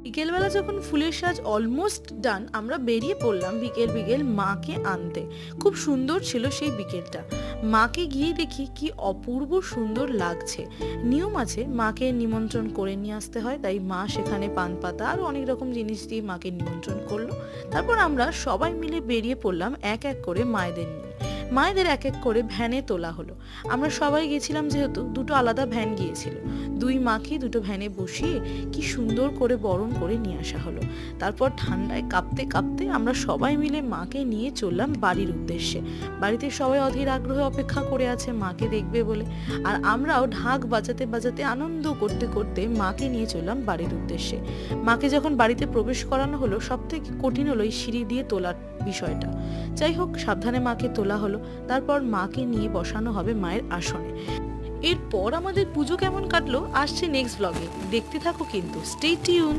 বিকেলবেলা যখন ফুলের সাজ অলমোস্ট ডান, আমরা বেরিয়ে পড়লাম বিকেল বিকেল মাকে আনতে। খুব সুন্দর ছিল সেই বিকেলটা। মাকে গিয়ে দেখি কি অপূর্ব সুন্দর লাগছে। নিয়ম আছে, মাকে নিমন্ত্রণ করে নিয়ে আসতে হয়, তাই মা সেখানে পান পাতা আর অনেক রকম জিনিস দিয়ে মাকে নিমন্ত্রণ করলো। তারপর আমরা সবাই মিলে বেরিয়ে পড়লাম এক এক করে মায়েদের নিয়ে। মায়েদের এক এক করে ভ্যানে তোলা হলো। আমরা সবাই গেছিলাম যেহেতু, দুটো আলাদা ভ্যান গিয়েছিল। দুই মাকে দুটো ভ্যানে বসিয়ে কি সুন্দর করে বরণ করে নিয়ে আসা হলো। তারপর ঠান্ডায় কাঁপতে কাঁপতে আমরা সবাই মিলে মাকে নিয়ে চললাম বাড়ির উদ্দেশ্যে। বাড়িতে সবাই অধীর আগ্রহে অপেক্ষা করে আছে মাকে দেখবে বলে। আর আমরাও ঢাক বাজাতে বাজাতে আনন্দ করতে করতে মাকে নিয়ে চললাম বাড়ির উদ্দেশ্যে। মাকে যখন বাড়িতে প্রবেশ করানো হলো, সব থেকে কঠিন হলো এই সিঁড়ি দিয়ে তোলার বিষয়টা। যাই হোক, সাবধানে মাকে তোলা হলো। তারপর মাকে নিয়ে বসানো হবে মায়ের আসনে। এরপর আমাদের পুজো কেমন কাটলো আসছে নেক্সট ব্লগে, দেখতে থাকো কিন্তু, স্টে টিউন।